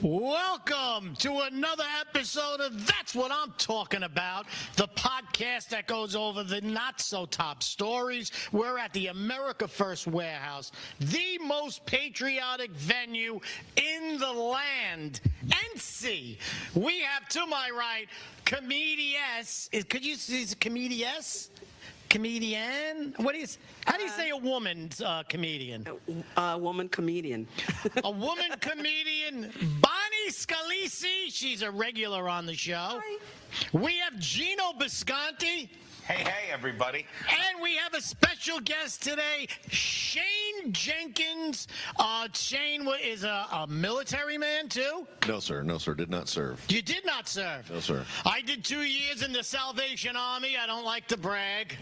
Welcome to another episode of That's What I'm Talking About, the podcast that goes over the not-so-top stories. We're at the America First Warehouse, the most patriotic venue in the land and sea. We have to my right, comedies. Could you see comedies? Comedian? How do you say a woman's comedian? A woman comedian. A woman comedian, Bonnie Scalisi. She's a regular on the show. Hi. We have Geno Bisconti. Hey, everybody. And we have a special guest today, Shane Jenkins. Shane is a military man, too? No, sir. Did not serve. You did not serve? No, sir. I did 2 years in the Salvation Army. I don't like to brag.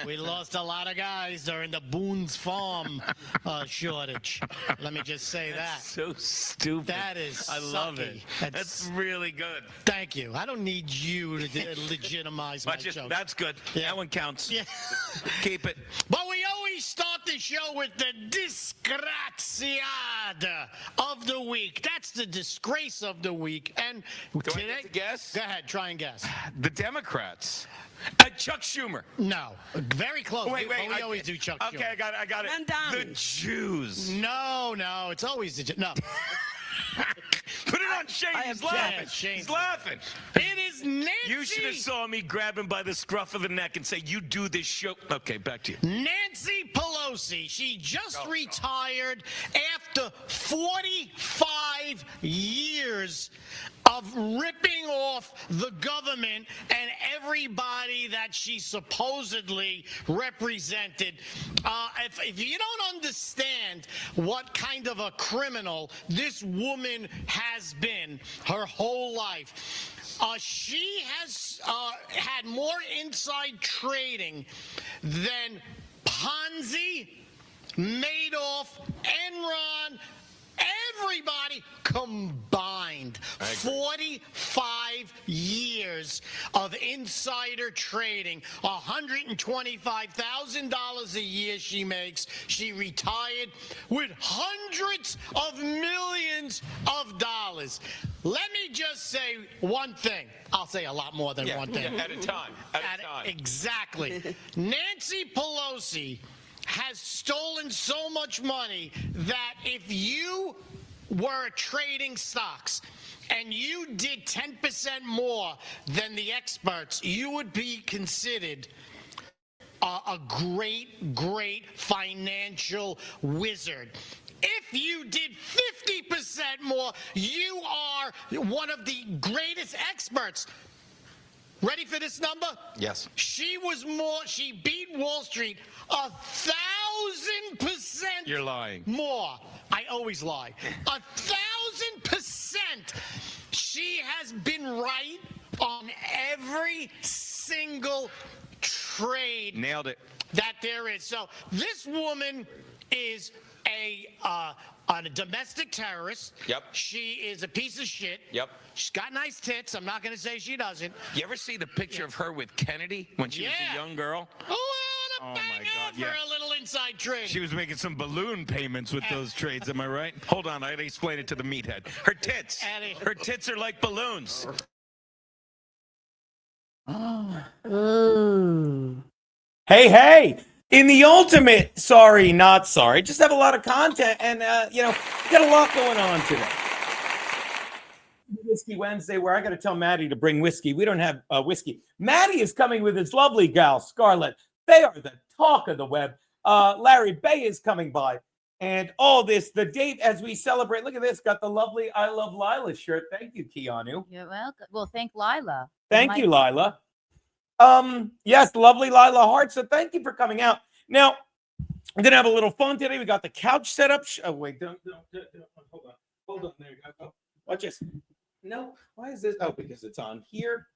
We lost a lot of guys during the Boone's Farm shortage. Let me just say that. So stupid. That is I love sucky. it. That's really good. Thank you. I don't need you to legitimize my jokes. That's good. Yeah. That one counts. Yeah. Keep it. But we always start the show with the disgraziata of the week. That's the disgrace of the week. And Do today, I get to guess? Go ahead, try and guess. The Democrats. Chuck Schumer. No, very close. Wait. But we always do Chuck Schumer. Okay, I got it. And Donnie. The Jews. No, it's always the no. Put it on Shane. He's laughing. Shane's He's laughing. It is Nancy. You should have saw me grab him by the scruff of the neck and say, "You do this show." Okay, back to you. Nancy Pelosi. She just retired after 45 years of ripping off the government and everybody that she supposedly represented. If you don't understand what kind of a criminal this woman has been her whole life, she has had more inside trading than Ponzi, Madoff, Enron, everybody combined. 45 years of insider trading. $125,000 a year she makes. She retired with hundreds of millions of dollars. Let me just say one thing. I'll say a lot more than one thing. Yeah, at a time. At a time. Exactly. Nancy Pelosi has stolen so much money that if you were trading stocks and you did 10% more than the experts, you would be considered a great financial wizard. If you did 50% more, you are one of the greatest experts. Ready for this number? Yes. She beat Wall Street 1,000% You're lying. more. I always lie. 1,000%. She has been right on every single trade. Nailed it. That there is. So this woman is a domestic terrorist. Yep. She is a piece of shit. Yep. She's got nice tits. I'm not going to say she doesn't. You ever see the picture of her with Kennedy when she was a young girl? Oh, Oh, bang my out God, yeah. for a little inside trade. She was making some balloon payments with those trades, am I right? Hold on, I gotta explain it to the meathead. Her tits. Eddie. Her tits are like balloons. Hey, in the ultimate sorry, not sorry, just have a lot of content and, we got a lot going on today. Whiskey Wednesday, where I got to tell Matty to bring whiskey. We don't have whiskey. Matty is coming with his lovely gal, Scarlett. They are the talk of the web. Larry Bay is coming by. And all this, the date as we celebrate. Look at this, got the lovely I Love Lila shirt. Thank you, Keanu. You're welcome. Well, thank Lila. Thank you, Lila. Yes, lovely Lila Hart. So thank you for coming out. Now, I'm gonna have a little fun today. We got the couch set up. Oh wait, don't hold on. There you go. Watch this. No, why is this? Oh, because it's on here.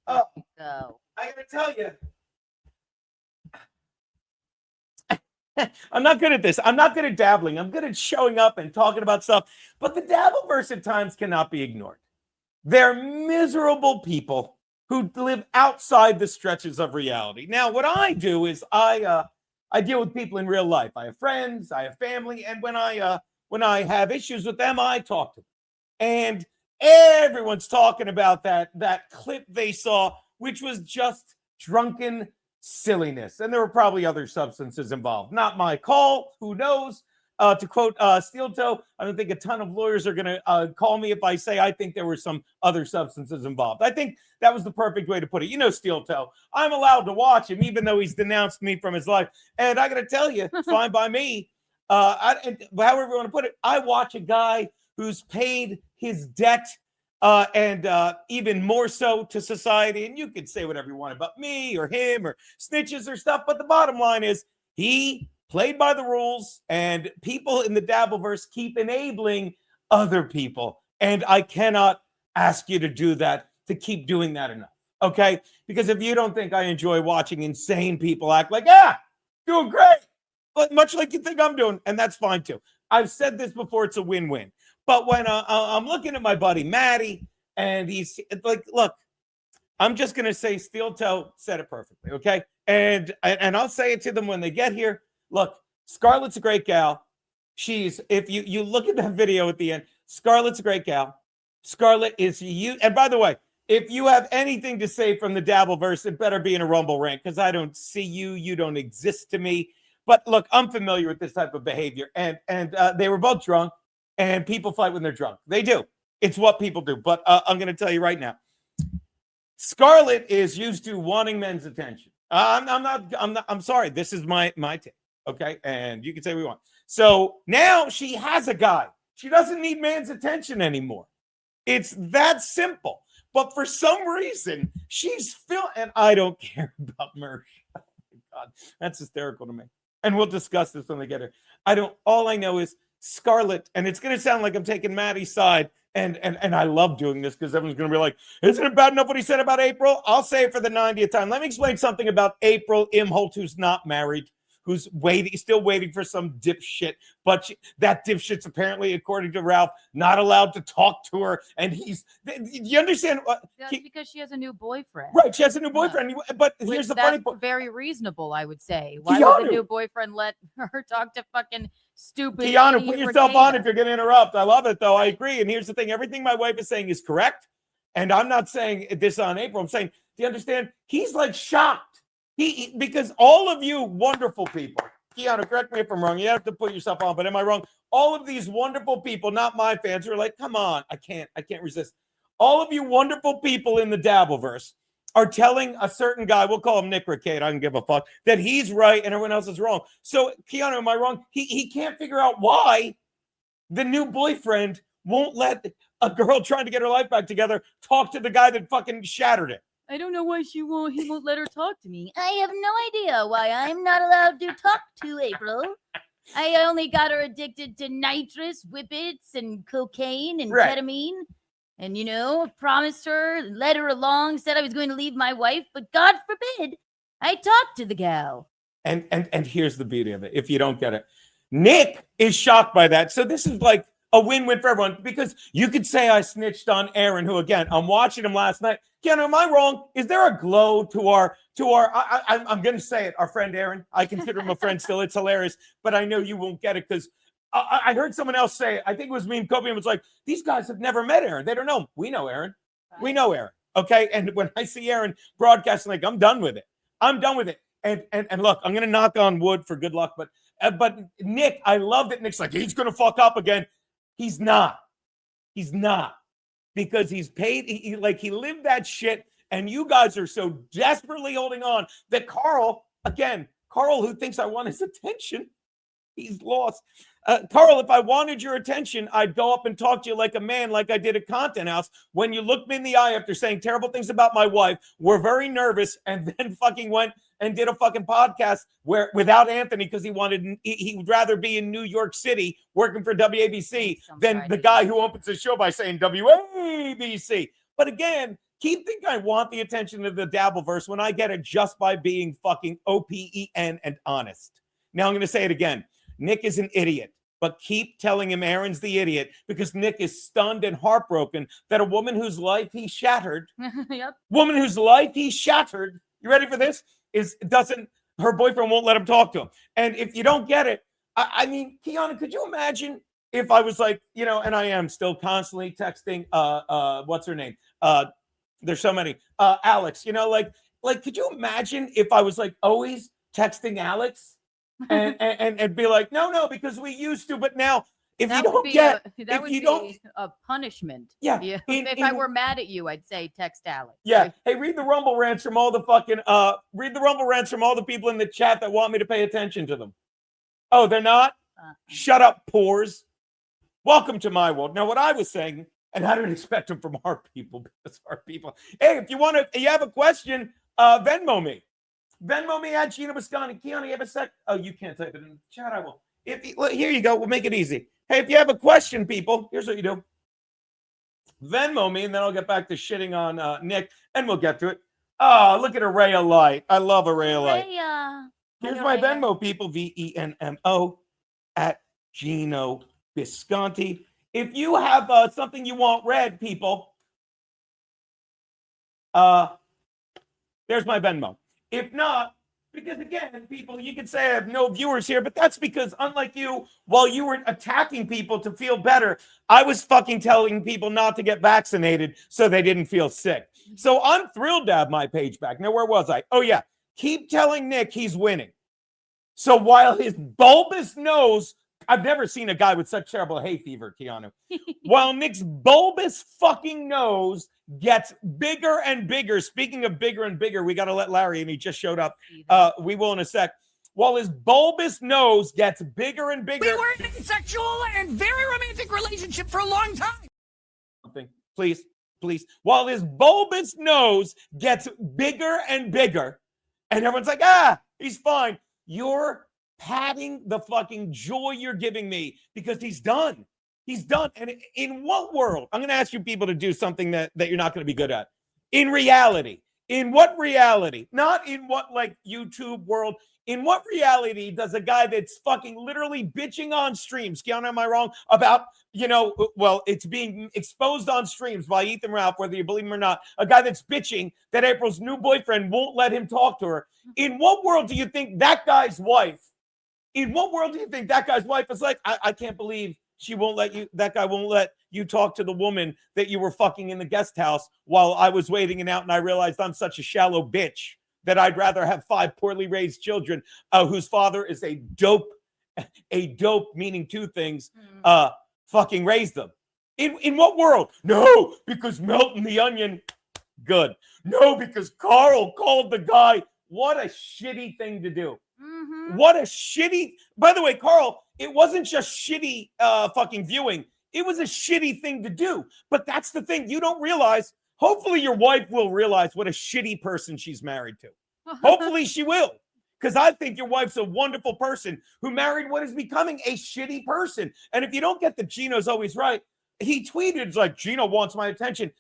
Oh, Go. I gotta tell you. I'm not good at this. I'm not good at dabbling. I'm good at showing up and talking about stuff. But the Dabbleverse at times cannot be ignored. They're miserable people who live outside the stretches of reality. Now, what I do is I deal with people in real life. I have friends, I have family, and when I have issues with them, I talk to them. And everyone's talking about that clip they saw, which was just drunken silliness. And there were probably other substances involved. Not my call. Who knows? To quote Steel Toe, I don't think a ton of lawyers are going to call me if I say I think there were some other substances involved. I think that was the perfect way to put it. You know, Steel Toe, I'm allowed to watch him even though he's denounced me from his life. And I got to tell you, it's fine by me. However you want to put it, I watch a guy who's paid his debt and even more so to society. And you could say whatever you want about me or him or snitches or stuff. But the bottom line is he played by the rules, and people in the Dabbleverse keep enabling other people. And I cannot ask you to do that, to keep doing that enough. Okay? Because if you don't think I enjoy watching insane people act like, doing great, but much like you think I'm doing, and that's fine too. I've said this before, it's a win-win. But when I'm looking at my buddy Matty, and he's like, look, I'm just going to say Steel Toe said it perfectly, okay? And I'll say it to them when they get here. Look, Scarlett's a great gal. If you look at that video at the end, Scarlett's a great gal. Scarlett is you. And by the way, if you have anything to say from the Dabbleverse, it better be in a Rumble rant because I don't see you. You don't exist to me. But look, I'm familiar with this type of behavior. And they were both drunk, and people fight when they're drunk. They do. It's what people do. But I'm going to tell you right now, Scarlett is used to wanting men's attention. I'm sorry. This is my take. Okay. And you can say what you want. So now she has a guy. She doesn't need man's attention anymore. It's that simple. But for some reason, she's and I don't care about Mersh. Oh my God. That's hysterical to me. And we'll discuss this when they get here. All I know is Scarlett, and it's going to sound like I'm taking Maddie's side. And I love doing this because everyone's going to be like, isn't it bad enough what he said about April? I'll say it for the 90th time. Let me explain something about April Imholt, who's not married, who's still waiting for some dipshit. But that dipshit's apparently, according to Ralph, not allowed to talk to her. And you understand? That's because she has a new boyfriend. Right, she has a new boyfriend. But here's the funny point. Very reasonable, I would say. Why would the new boyfriend let her talk to fucking stupid Keanu, put yourself on if you're going to interrupt. I love it, though. I agree. And here's the thing. Everything my wife is saying is correct. And I'm not saying this on April. I'm saying, do you understand? He's like shocked. Because all of you wonderful people, Keanu, correct me if I'm wrong. You have to put yourself on, but am I wrong? All of these wonderful people, not my fans, are like, come on, I can't resist. All of you wonderful people in the Dabbleverse are telling a certain guy, we'll call him Nick Ricade, I don't give a fuck, that he's right and everyone else is wrong. So, Keanu, am I wrong? He can't figure out why the new boyfriend won't let a girl trying to get her life back together talk to the guy that fucking shattered it. I don't know why he won't let her talk to me. I have no idea why I'm not allowed to talk to April. I only got her addicted to nitrous, whippets, and cocaine and ketamine. And, promised her, led her along, said I was going to leave my wife, but God forbid I talked to the gal. And here's the beauty of it, if you don't get it. Nick is shocked by that. So this is like a win-win for everyone because you could say I snitched on Aaron, who, again, I'm watching him last night. Ken, am I wrong? Is there a glow to our I'm going to say it, our friend Aaron. I consider him a friend still. It's hilarious, but I know you won't get it because I heard someone else say, I think it was me and Kobe, and was like, these guys have never met Aaron. They don't know him. We know Aaron. We know Aaron. Okay. And when I see Aaron broadcasting, like, I'm done with it. I'm done with it. And look, I'm going to knock on wood for good luck, but Nick, I love that Nick's like, he's going to fuck up again. He's not. He's not. Because he's paid, he lived that shit, and you guys are so desperately holding on that Carl, who thinks I want his attention, he's lost. Carl, if I wanted your attention, I'd go up and talk to you like a man, like I did at Content House. When you looked me in the eye after saying terrible things about my wife, we're very nervous, and then fucking went and did a fucking podcast without Anthony because he would rather be in New York City working for WABC than the guy who opens the show by saying WABC. But again, keep thinking I want the attention of the Dabbleverse when I get it just by being fucking OPEN and honest. Now I'm going to say it again. Nick is an idiot, but keep telling him Aaron's the idiot because Nick is stunned and heartbroken that a woman whose life he shattered, you ready for this? Her boyfriend won't let him talk to him. And if you don't get it, I mean, Keanu, could you imagine if I was like, you know, and I am still constantly texting, what's her name? There's so many, Alex, you know, like, could you imagine if I was like always texting Alex and be like, no, because we used to, but now if That you would don't be get, that if would you be don't, a punishment. yeah, If I were mad at you, I'd say text Alex. yeah. Hey, read the Rumble rants from all the fucking read the Rumble rants from all the people in the chat that want me to pay attention to them. Oh, they're not? Shut up, pores. Welcome to my world. Now, what I was saying, and I don't expect them from our people because our people. Hey, if you want to, you have a question, Venmo me. Venmo me at Geno Biscotti. Keanu, you have a sec? Oh, you can't type it in the chat. I will. Here you go. We'll make it easy. Hey, if you have a question, people, here's what you do. Venmo me, and then I'll get back to shitting on Nick, and we'll get to it. Oh, look at Array of Light. I love Array of Light. Here's my Venmo, people. VENMO at Geno Bisconti. If you have something you want read, people, there's my Venmo. If not, because again, people, you can say I have no viewers here, but that's because unlike you, while you were attacking people to feel better, I was fucking telling people not to get vaccinated so they didn't feel sick. So I'm thrilled to have my page back. Now, where was I? Oh, yeah. Keep telling Nick he's winning. So while his bulbous nose, I've never seen a guy with such terrible hay fever, Keanu. While Nick's bulbous fucking nose gets bigger and bigger. Speaking of bigger and bigger, we got to let Larry, and he just showed up. We will in a sec. While his bulbous nose gets bigger and bigger. We were in a sexual and very romantic relationship for a long time. Please. While his bulbous nose gets bigger and bigger, and everyone's like, he's fine. You're patting the fucking joy you're giving me because he's done. He's done. And in what world? I'm going to ask you people to do something that you're not going to be good at. In reality. In what reality? Not in what like YouTube world. In what reality does a guy that's fucking literally bitching on streams, Keanu, am I wrong? About, it's being exposed on streams by Ethan Ralph, whether you believe him or not. A guy that's bitching that April's new boyfriend won't let him talk to her. In what world do you think that guy's wife, is like, I can't believe she won't let you, that guy won't let you talk to the woman that you were fucking in the guest house while I was waiting and out, and I realized I'm such a shallow bitch that I'd rather have 5 poorly raised children whose father is a dope, meaning 2 things, fucking raise them. In what world? No, because Melton the Onion, good. No, because Carl called the guy. What a shitty thing to do. Mm-hmm. What a shitty, by the way, Carl, it wasn't just shitty fucking viewing. It was a shitty thing to do. But that's the thing. You don't realize. Hopefully your wife will realize what a shitty person she's married to. Hopefully she will. Because I think your wife's a wonderful person who married what is becoming a shitty person. And if you don't get that Geno's always right, he tweeted, it's like, Geno wants my attention.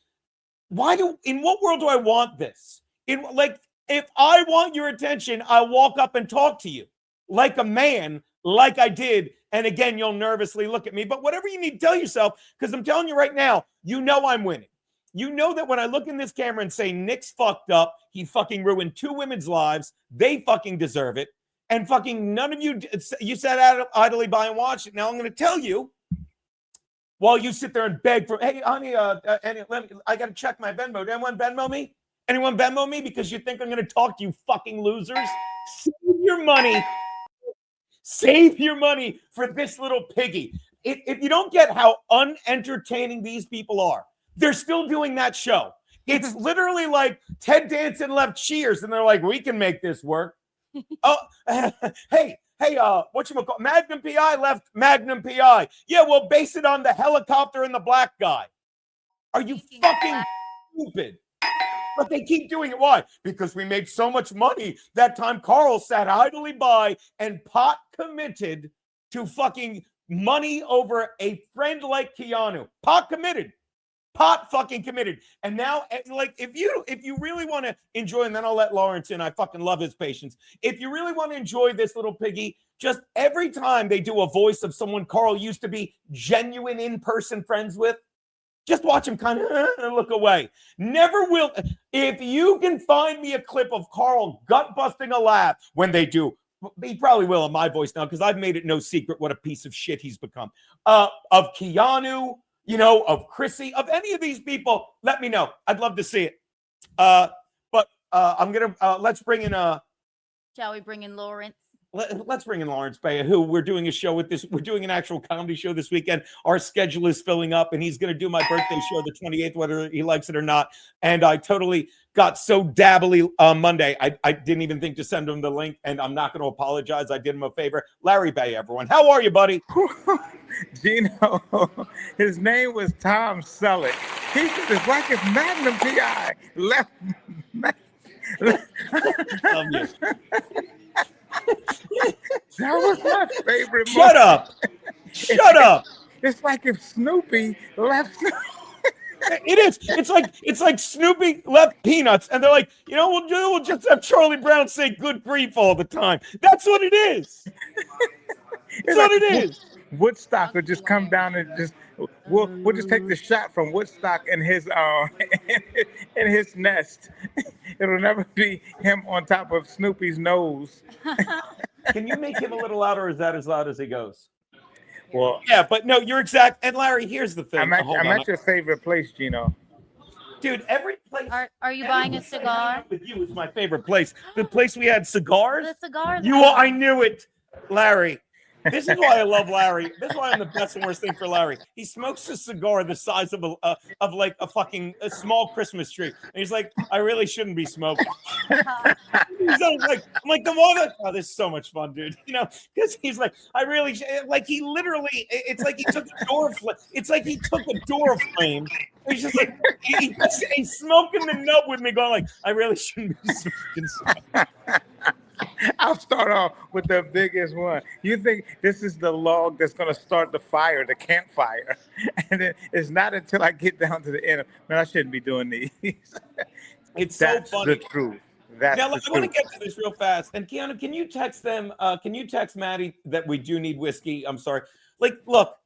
In what world do I want this? If I want your attention, I'll walk up and talk to you like a man, like I did. And again, you'll nervously look at me. But whatever you need to tell yourself, because I'm telling you right now, you know I'm winning. You know that when I look in this camera and say Nick's fucked up, he fucking ruined 2 women's lives, they fucking deserve it. And fucking none of you sat idly by and watched it. Now I'm going to tell you, while you sit there and beg for, hey, honey, I got to check my Venmo. Anyone Venmo me? Anyone Venmo me? Because you think I'm going to talk to you fucking losers? Save your money. Save your money for this little piggy. If you don't get how unentertaining these people are, they're still doing that show. It's literally like Ted Danson left Cheers, and they're like, we can make this work. Hey, whatchamacallit? Magnum PI left Magnum PI. Yeah, we'll base it on the helicopter and the black guy. Are you fucking stupid? But they keep doing it. Why? Because we made so much money. That time Carl sat idly by and pot committed to fucking money over a friend like Keanu. Pot committed. Pot fucking committed. And now, like, if you really want to enjoy, and then I'll let Lawrence in. I fucking love his patience. If you really want to enjoy this little piggy, just every time they do a voice of someone Carl used to be genuine in-person friends with, just watch him kind of look away. Never will. If you can find me a clip of Carl gut busting a laugh when they do he probably will in my voice now because I've made it no secret what a piece of shit he's become. Of Keanu, of Chrissy, of any of these people, let me know. I'd love to see it. But I'm gonna let's bring in Shall we bring in Lawrence? Let's bring in Lawrence Baya, who we're doing a show with this. We're doing an actual comedy show this weekend. Our schedule is filling up, and he's going to do my birthday show the 28th, whether he likes it or not. And I totally got so dabbly Monday. I didn't even think to send him the link, and I'm not going to apologize. I did him a favor. Larry Baya, everyone. How are you, buddy? Geno, his name was Tom Selleck. He said it's like if Magnum P.I. left. Love you. That was my favorite. Shut up! Shut up! It's like if Snoopy left. It is. It's like Snoopy left Peanuts, and they're like, we'll just have Charlie Brown say "good grief" all the time. That's what it is. That's what it is. Woodstock would just come down and just we'll just take the shot from Woodstock in his in his nest. It'll never be him on top of Snoopy's nose. Can you make him a little louder, or is that as loud as he goes? Well, yeah, but no, you're exact. And Larry, here's the thing. I'm at your favorite place, Geno. Dude, every place. Are you buying a cigar? With you is my favorite place. The place we had cigars. The cigar. I knew it, Larry. This is why I love Larry. This is why I'm the best and worst thing for Larry. He smokes a cigar the size of like a small Christmas tree, and he's like, I really shouldn't be smoking. I'm like the one that. Oh, this is so much fun, dude. Because he's like, I really like. He literally, it's like he took a door flame. It's like he took a door flame. He's just like he's smoking the nub with me, going like, I really shouldn't be smoking. I'll start off with the biggest one. You think this is the log that's going to start the fire, the campfire? And then it's not until I get down to the end. Man, I shouldn't be doing these. It's That's so funny. The truth. That's now, the I want to truth. get to this real fast. And Keanu, can you text them? Can you text Matty that we do need whiskey? I'm sorry. Like, look,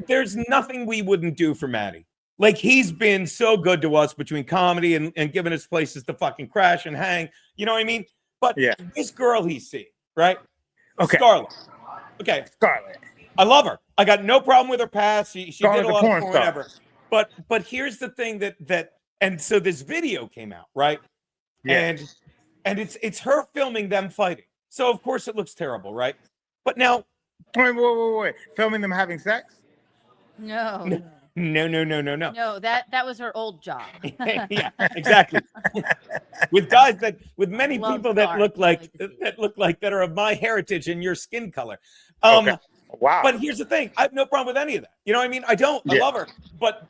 there's nothing we wouldn't do for Matty. Like, he's been so good to us between comedy and giving us places to fucking crash and hang. You know what I mean? But this girl he's seeing, right? Okay. Scarlett. Okay. Scarlett. I love her. I got no problem with her past. She did a lot of porn, star. whatever. But here's the thing and so this video came out, right? Yeah. And it's her filming them fighting. So of course it looks terrible, right? But now Wait. Filming them having sex? No. No. No, that was her old job. Yeah, exactly. with many Love people that art. look like that are of my heritage and your skin color. Okay. Wow. But here's the thing: I have no problem with any of that. You know what I mean? I don't. I love her. But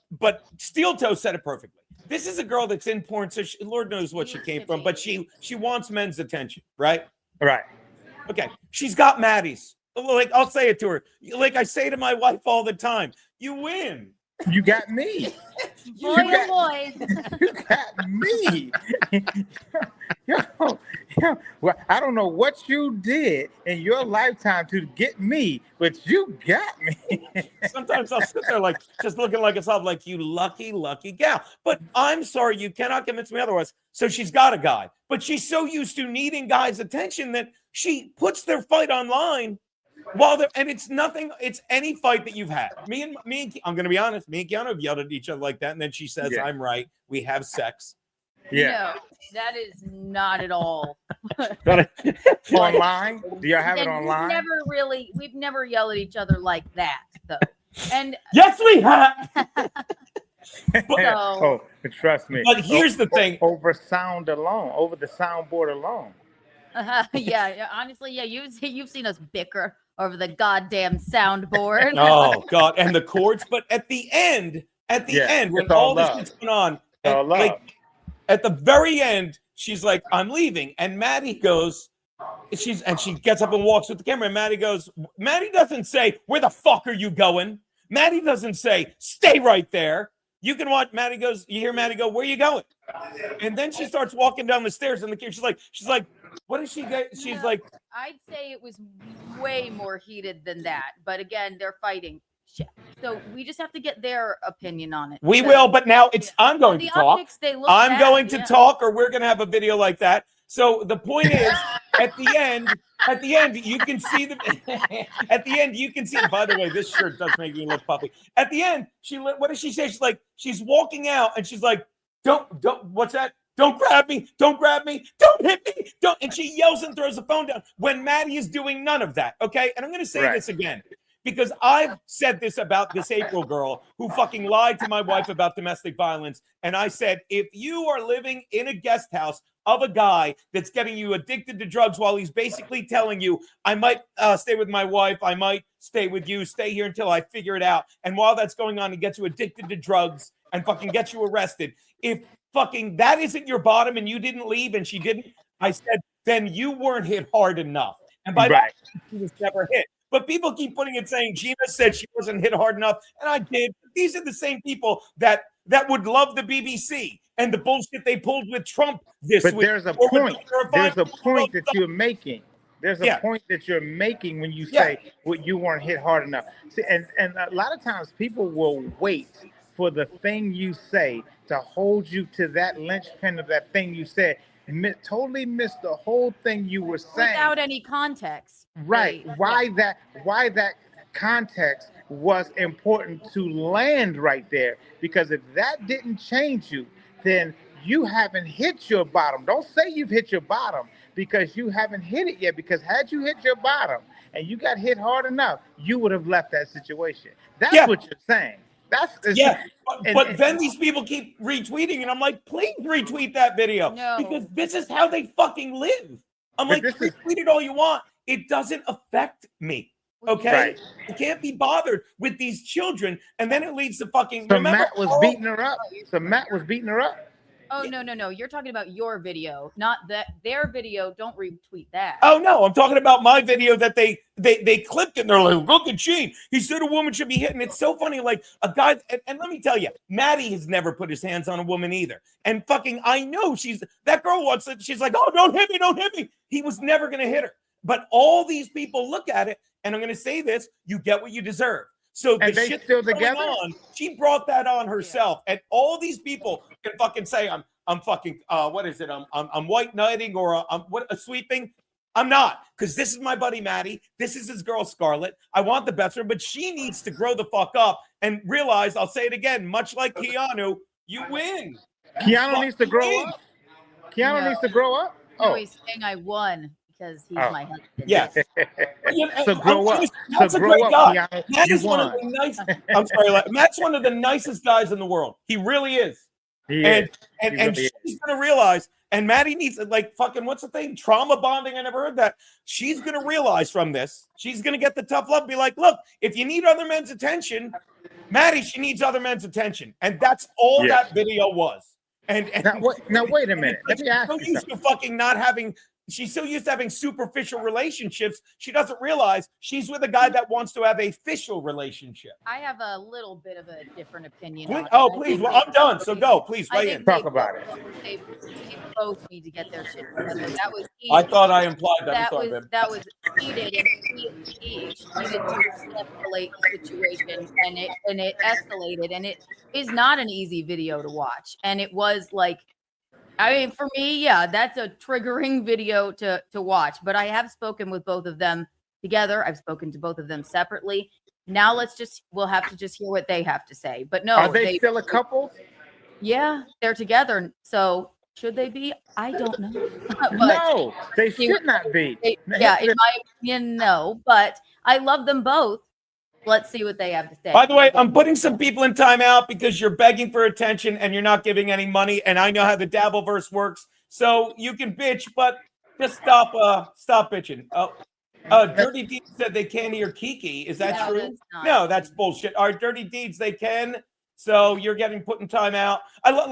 Steel Toe said it perfectly. This is a girl that's in porn, so Lord knows what she came from, but she wants men's attention, right? Right. Okay. She's got Maddie's. Like, I'll say it to her. Like I say to my wife all the time, you win. You got me. Boy, oh boy. You got me. Yo, well, I don't know what you did in your lifetime to get me, but you got me. Sometimes I'll sit there like just looking like it's like you lucky, lucky gal. But I'm sorry, you cannot convince me otherwise. So she's got a guy, but she's so used to needing guys' attention that she puts their fight online. And it's nothing, it's any fight that you've had. Me and I'm going to be honest, me and Geno have yelled at each other like that. And then she says, I'm right. We have sex. Yeah. No, that is not at all. Online? Do y'all have it online? We've never yelled at each other like that, though. And yes, we have. Oh, trust me. But here's the thing. Over sound alone, over the soundboard alone. Yeah, honestly, yeah, you've seen us bicker over the goddamn soundboard. Oh God, and the chords. But at the end, when all this is going on, at the very end, she's like, "I'm leaving," and Maddie goes, she gets up and walks with the camera, and Maddie doesn't say, "Where the fuck are you going?" Maddie doesn't say, "Stay right there." You can watch. Maddie goes. You hear Maddie go, "Where are you going?" And then she starts walking down the stairs, and she's like, what is she get? She's like, I'd say it was way more heated than that. But again, they're fighting. So we just have to get their opinion on it. We will, but now I'm going to talk. Optics, I'm going to talk, or we're going to have a video like that. So the point is, at the end, you can see the. At the end, you can see. By the way, this shirt does make me look puppy. At the end, what does she say? She's like, she's walking out, and she's like, don't. What's that? Don't grab me! Don't grab me! Don't hit me! Don't! And she yells and throws the phone down when Matty is doing none of that. Okay, and I'm going to say this again. Because I've said this about this April girl who fucking lied to my wife about domestic violence. And I said, if you are living in a guest house of a guy that's getting you addicted to drugs while he's basically telling you, I might stay with my wife, I might stay with you, stay here until I figure it out. And while that's going on, he gets you addicted to drugs and fucking gets you arrested. If fucking that isn't your bottom and you didn't leave and she didn't, I said, then you weren't hit hard enough. And by that, she was never hit. But people keep putting it saying Geno said she wasn't hit hard enough, and I did. These are the same people that would love the BBC and the bullshit they pulled with Trump this week. But there's a point. There's a point that you're making. There's a point that you're making when you say you weren't hit hard enough. See, and a lot of times people will wait for the thing you say to hold you to that linchpin of that thing you said. Totally missed the whole thing you were saying without any context. Right. Why that context was important to land right there. Because if that didn't change you, then you haven't hit your bottom. Don't say you've hit your bottom because you haven't hit it yet. Because had you hit your bottom and you got hit hard enough, you would have left that situation. That's what you're saying. But then these people keep retweeting, and I'm like, please retweet that video because this is how they fucking live. I'm like, retweet it all you want. It doesn't affect me. Okay, right. You can't be bothered with these children, and then it leads to fucking. So Matt was beating her up. Oh no! You're talking about your video, not their video. Don't retweet that. Oh no, I'm talking about my video that they clipped it and they're like, look at Gene. He said a woman should be hit. And it's so funny, like a guy, and let me tell you, Matty has never put his hands on a woman either. And fucking I know that girl wants it. She's like, oh, don't hit me. He was never gonna hit her. But all these people look at it, and I'm gonna say this, you get what you deserve. So the shit still together. She brought that on herself, and all these people can fucking say I'm fucking what is it? I'm white knighting or I'm sweeping. I'm not, because this is my buddy Matty. This is his girl Scarlett. I want the best for her, but she needs to grow the fuck up and realize. I'll say it again, much like Keanu, you win. Keanu needs to grow up. Keanu needs to grow up. No, he's saying I won. Because he's my husband. Yeah. So grow up. That's a great guy. Matt is one of the nice. I'm sorry, Matt's one of the nicest guys in the world. He really is. And she's gonna realize. And Matty needs like fucking what's the thing? Trauma bonding. I never heard that. She's gonna realize from this. She's gonna get the tough love. Be like, look, if you need other men's attention, Matty, she needs other men's attention, and that's all that video was. And now wait a minute. Let me ask you something. She's so used to having superficial relationships, she doesn't realize she's with a guy that wants to have a official relationship. I have a little bit of a different opinion. Please. Well, I'm done. So go. Please, weigh in. Talk about it. They both need to get their shit together. That was heated. I thought I implied that. That was heated, and he needed to escalate the situation, and it escalated, and it is not an easy video to watch. And it was like, I mean, for me, that's a triggering video to watch. But I have spoken with both of them together. I've spoken to both of them separately. Now we'll have to just hear what they have to say. But no, are they still a couple? Yeah, they're together. So should they be? I don't know. No, they should not be. In my opinion, no. But I love them both. Let's see what they have to say. By the way, I'm putting some people in timeout because you're begging for attention and you're not giving any money. And I know how the Dabbleverse works. So you can bitch, but just stop bitching. Dirty Deeds said they can't hear Kiki. Is that true? No, that's bullshit. Our Dirty Deeds, they can. So you're getting put in timeout. I love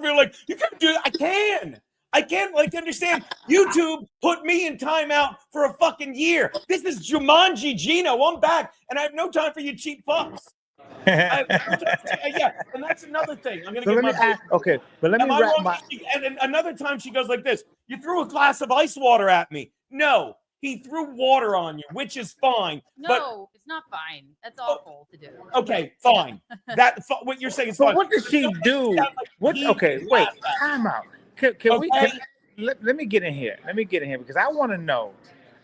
you're like, you can do it. I can't understand. YouTube put me in timeout for a fucking year. This is Jumanji Geno. I'm back, and I have no time for you cheap fucks. And that's another thing. I'm gonna but let me wrap my. And another time she goes like this: "You threw a glass of ice water at me." No, he threw water on you, which is fine. No, it's not fine. That's awful to do. Okay, fine. What you're saying is so fine. What did she do? Wait, time out. Can let me get in here. Let me get in here because I want to know.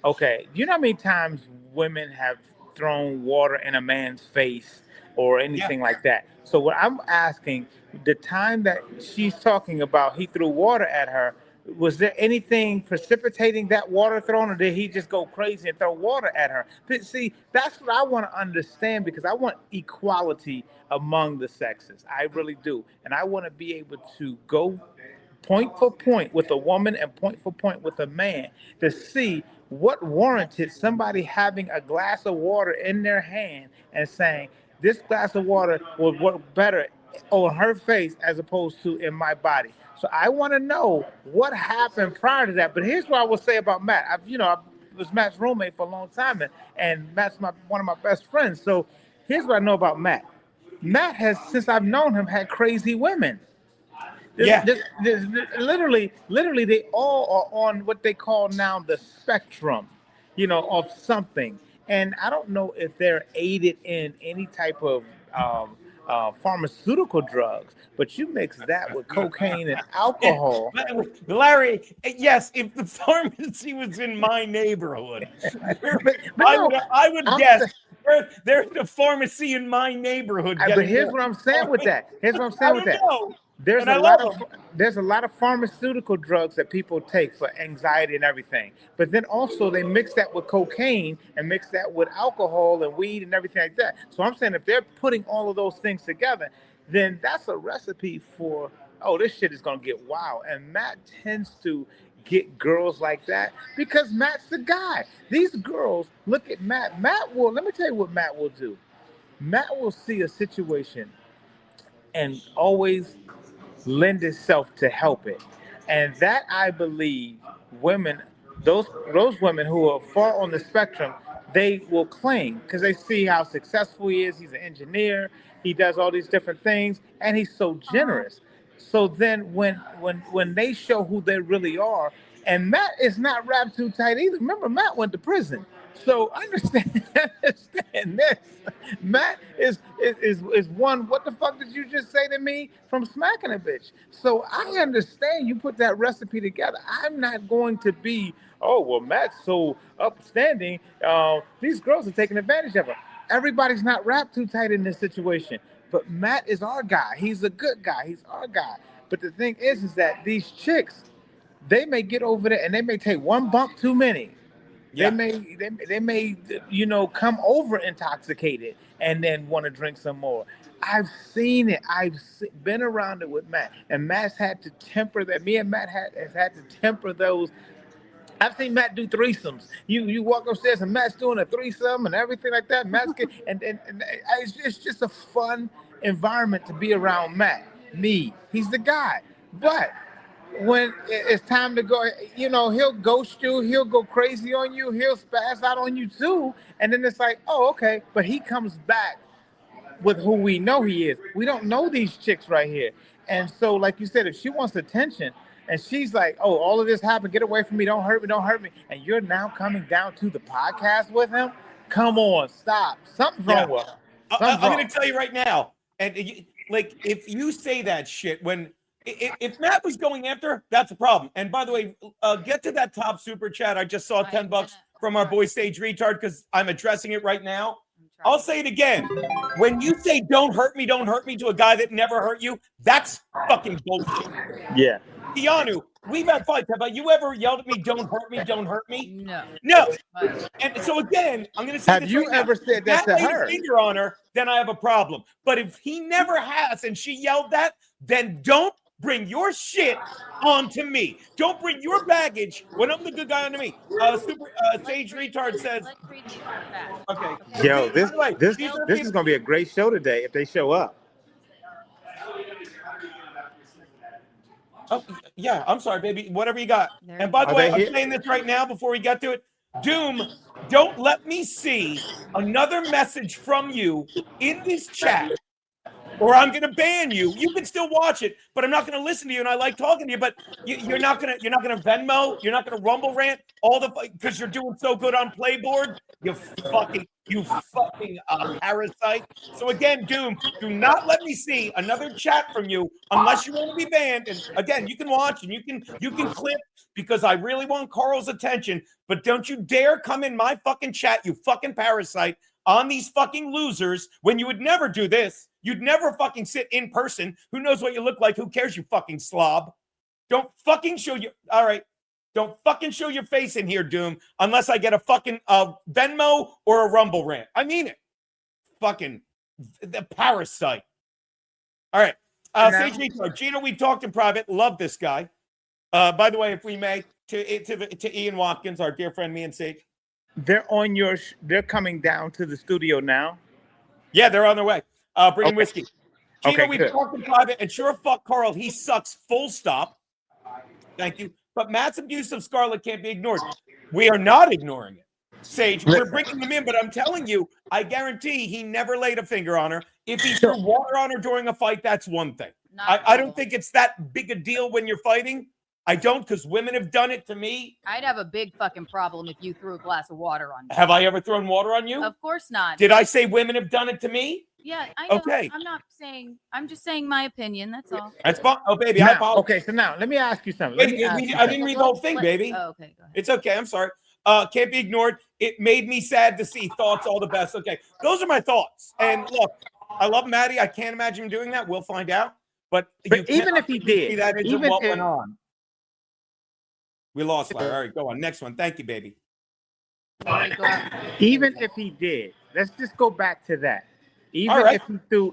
Okay, you know how many times women have thrown water in a man's face or anything like that? So what I'm asking, the time that she's talking about, he threw water at her. Was there anything precipitating that water thrown, or did he just go crazy and throw water at her? But see, that's what I want to understand because I want equality among the sexes. I really do, and I want to be able to go point for point with a woman and point for point with a man to see what warranted somebody having a glass of water in their hand and saying this glass of water would work better on her face as opposed to in my body. So I want to know what happened prior to that. But here's what I will say about Matt. I was Matt's roommate for a long time, and Matt's one of my best friends. So here's what I know about Matt. Matt has, since I've known him, had crazy women. Literally, they all are on what they call now the spectrum, of something. And I don't know if they're aided in any type of pharmaceutical drugs, but you mix that with cocaine and alcohol. Larry, yes, if the pharmacy was in my neighborhood, I would guess there's a pharmacy in my neighborhood. But here's what I'm saying with that. There's a lot of pharmaceutical drugs that people take for anxiety and everything. But then also they mix that with cocaine and mix that with alcohol and weed and everything like that. So I'm saying if they're putting all of those things together, then that's a recipe for, this shit is going to get wild. And Matt tends to get girls like that because Matt's the guy. These girls look at Matt. Let me tell you what Matt will do. Matt will see a situation and always lend itself to help it. And that, I believe, women, those women who are far on the spectrum, they will cling because they see how successful he is. He's an engineer. He does all these different things, and he's so generous. So then when they show who they really are, and Matt is not wrapped too tight either. Remember, Matt went to prison. So understand this. Matt is one. What the fuck did you just say to me from smacking a bitch? So I understand you put that recipe together. I'm not going to be, Matt's so upstanding. These girls are taking advantage of her. Everybody's not wrapped too tight in this situation. But Matt is our guy. He's a good guy. He's our guy. But the thing is that these chicks, they may get over there and they may take one bump too many. Yeah. They may come over intoxicated and then want to drink some more. I've seen it. Been around it with Matt, and Matt's had to temper that. Me and Matt has had to temper those. I've seen Matt do threesomes. You walk upstairs and Matt's doing a threesome and everything like that. Matt's and it's just a fun environment to be around Matt. He's the guy, but when it's time to go, he'll ghost you, he'll go crazy on you, he'll spaz out on you too, and then it's like, okay, but he comes back with who we know he is. We don't know these chicks right here. And so, like you said, if she wants attention and she's like, all of this happened, get away from me, don't hurt me, and you're now coming down to the podcast with him, come on, stop. Something's wrong with him. I'm going to tell you right now, and if you say that shit if Matt was going after her, that's a problem. And by the way, get to that top super chat. I just saw $10 from our boy Sage Retard because I'm addressing it right now. I'll say it again. When you say don't hurt me to a guy that never hurt you, that's fucking bullshit. Yeah. Keanu, we've had fights. Have you ever yelled at me, don't hurt me? No. And so again, I'm going to say have this you right ever now. said that to her? Finger on her, then I have a problem. But if he never has and she yelled that, then don't bring your shit onto me. Don't bring your baggage when I'm the good guy onto me. Sage Retard says. Okay. Yo, this is gonna be a great show today if they show up. Oh yeah, I'm sorry, baby. Whatever you got. And by the way, I'm saying this right now before we get to it. Doom, don't let me see another message from you in this chat or I'm going to ban you. You can still watch it, but I'm not going to listen to you. And I like talking to you, but you're not going to Venmo. You're not going to Rumble rant because you're doing so good on Playboard. You fucking parasite. So again, Doom, do not let me see another chat from you unless you want to be banned. And again, you can watch and you can clip because I really want Carl's attention. But don't you dare come in my fucking chat, you fucking parasite, on these fucking losers when you would never do this. You'd never fucking sit in person. Who knows what you look like? Who cares, you fucking slob? Don't fucking show your... All right. Don't fucking show your face in here, Doom, unless I get a fucking Venmo or a Rumble rant. I mean it. Fucking the parasite. All right. Sage, Geno, we talked in private. Love this guy. By the way, if we may, to Ian Watkins, our dear friend, me and Sage. They're coming down to the studio now. Yeah, they're on their way. Bringing whiskey. Geno, Okay, we've good. talked in private, and sure fuck Carl, he sucks, full stop. Thank you. But Matt's abuse of Scarlett can't be ignored. We are not ignoring it. Sage, we're bringing them in, but I'm telling you, I guarantee he never laid a finger on her. If he threw water on her during a fight, that's one thing. I don't think it's that big a deal when you're fighting. I don't, because women have done it to me. I'd have a big fucking problem if you threw a glass of water on me. Have I ever thrown water on you? Of course not. Did I say women have done it to me? Yeah, I know. Okay. I'm not saying. I'm just saying my opinion. That's all. That's fine. Oh, baby, Now, I apologize. okay, so now let me ask you something. Wait, I didn't read the whole thing, baby. Oh, okay, go ahead. It's okay. I'm sorry. Can't be ignored. It made me sad to see. Thoughts, all the best. Okay, those are my thoughts. And look, I love Matty. I can't imagine him doing that. We'll find out. But even if he did, that isn't even what if, went on. We lost Larry. All right, go on. Next one. Thank you, baby. even if he did, let's just go back to that. All right.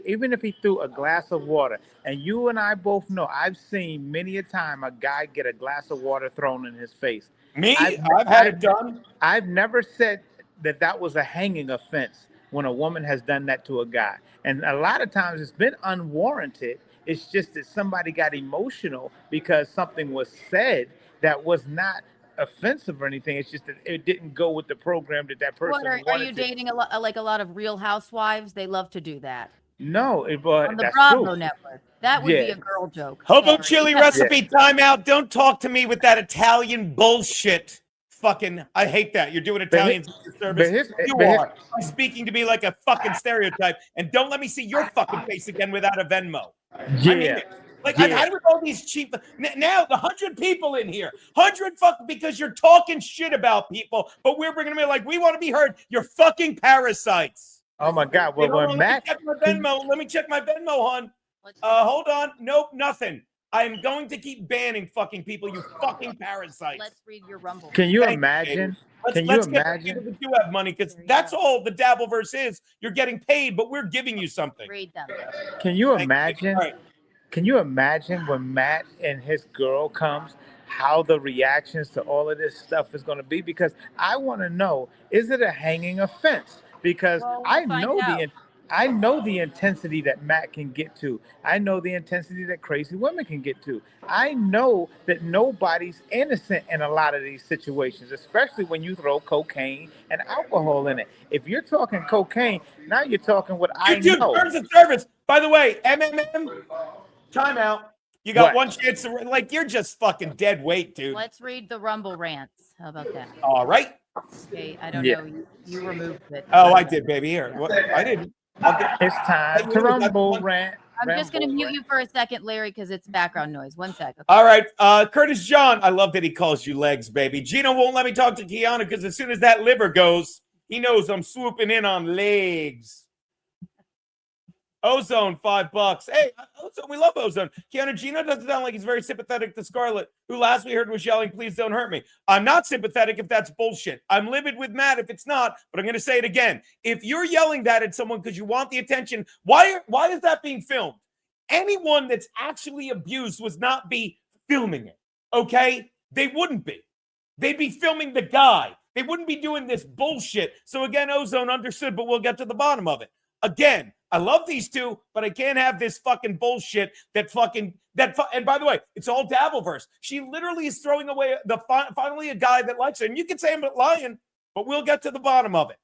Even if he threw a glass of water, and you and I both know, I've seen many a time a guy get a glass of water thrown in his face. Me? I've had it done. I've never said that was a hanging offense when a woman has done that to a guy. And a lot of times it's been unwarranted. It's just that somebody got emotional because something was said that was not offensive or anything. It's just that it didn't go with the program that person What, are wanted you to. dating a lot of Real Housewives? They love to do that. No, On the that's Bravo true. network. That would be a girl joke. Hobo Sorry. chili recipe timeout. Don't talk to me with that Italian bullshit. Fucking, I hate that. You're doing Italian service. You are. You're speaking to me like a fucking stereotype. And don't let me see your fucking face again without a Venmo. Yeah. I mean it. Like, I've had it with all these cheap. Now, the 100 people in here. 100 because you're talking shit about people. But we're bringing them in like, we want to be heard. You're fucking parasites. Oh, my God. Well, when Matt. Let me check my Venmo, hon. Hold on. Nope, nothing. I'm going to keep banning fucking people, you fucking parasites. Let's read your Rumble. Can you imagine? Let's get people that do have money, because that's all the Dabbleverse is. You're getting paid, but we're giving you something. Read them. Can you imagine? All right. Can you imagine when Matt and his girl comes, how the reactions to all of this stuff is going to be? Because I want to know, is it a hanging offense? Because I know the intensity that Matt can get to. I know the intensity that crazy women can get to. I know that nobody's innocent in a lot of these situations, especially when you throw cocaine and alcohol in it. If you're talking cocaine, now you're talking what I know. Terms of service. By the way, MMM, timeout. You got one chance to, like, you're just fucking dead weight, dude. Let's read the Rumble rants. How about that? All right. Okay, I don't know. You removed it. Oh, I did, baby. Here. I didn't. It's time to rumble rant. I'm just going to mute you for a second, Larry, because it's background noise. 1 sec. Okay. All right. Curtis John, I love that he calls you legs, baby. Geno won't let me talk to Kiana because as soon as that liver goes, he knows I'm swooping in on legs. Ozone, $5. Hey, Ozone, we love Ozone. Keanu, Geno doesn't sound like he's very sympathetic to Scarlett, who last we heard was yelling, "Please don't hurt me." I'm not sympathetic if that's bullshit. I'm livid with Matt if it's not, but I'm going to say it again. If you're yelling that at someone because you want the attention, why is that being filmed? Anyone that's actually abused would not be filming it, okay? They wouldn't be. They'd be filming the guy. They wouldn't be doing this bullshit. So again, Ozone understood, but we'll get to the bottom of it. Again, I love these two, but I can't have this fucking bullshit and by the way, it's all Dabbleverse. She literally is throwing away finally a guy that likes her. And you can say I'm lying, but we'll get to the bottom of it.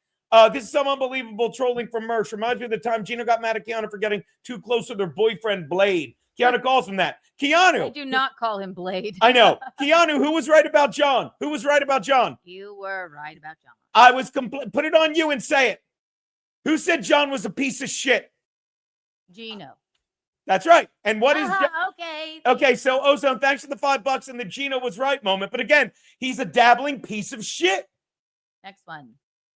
This is some unbelievable trolling from Mersh. Reminds me of the time Geno got mad at Keanu for getting too close to their boyfriend, Blade. Keanu calls him that. Keanu. I do not call him Blade. I know. Keanu, who was right about John? Who was right about John? You were right about John. I was put it on you and say it. Who said John was a piece of shit? Geno. That's right. And what is okay. Okay, so Ozone, thanks for the $5 and the Geno was right moment. But again, he's a dabbling piece of shit. Next one.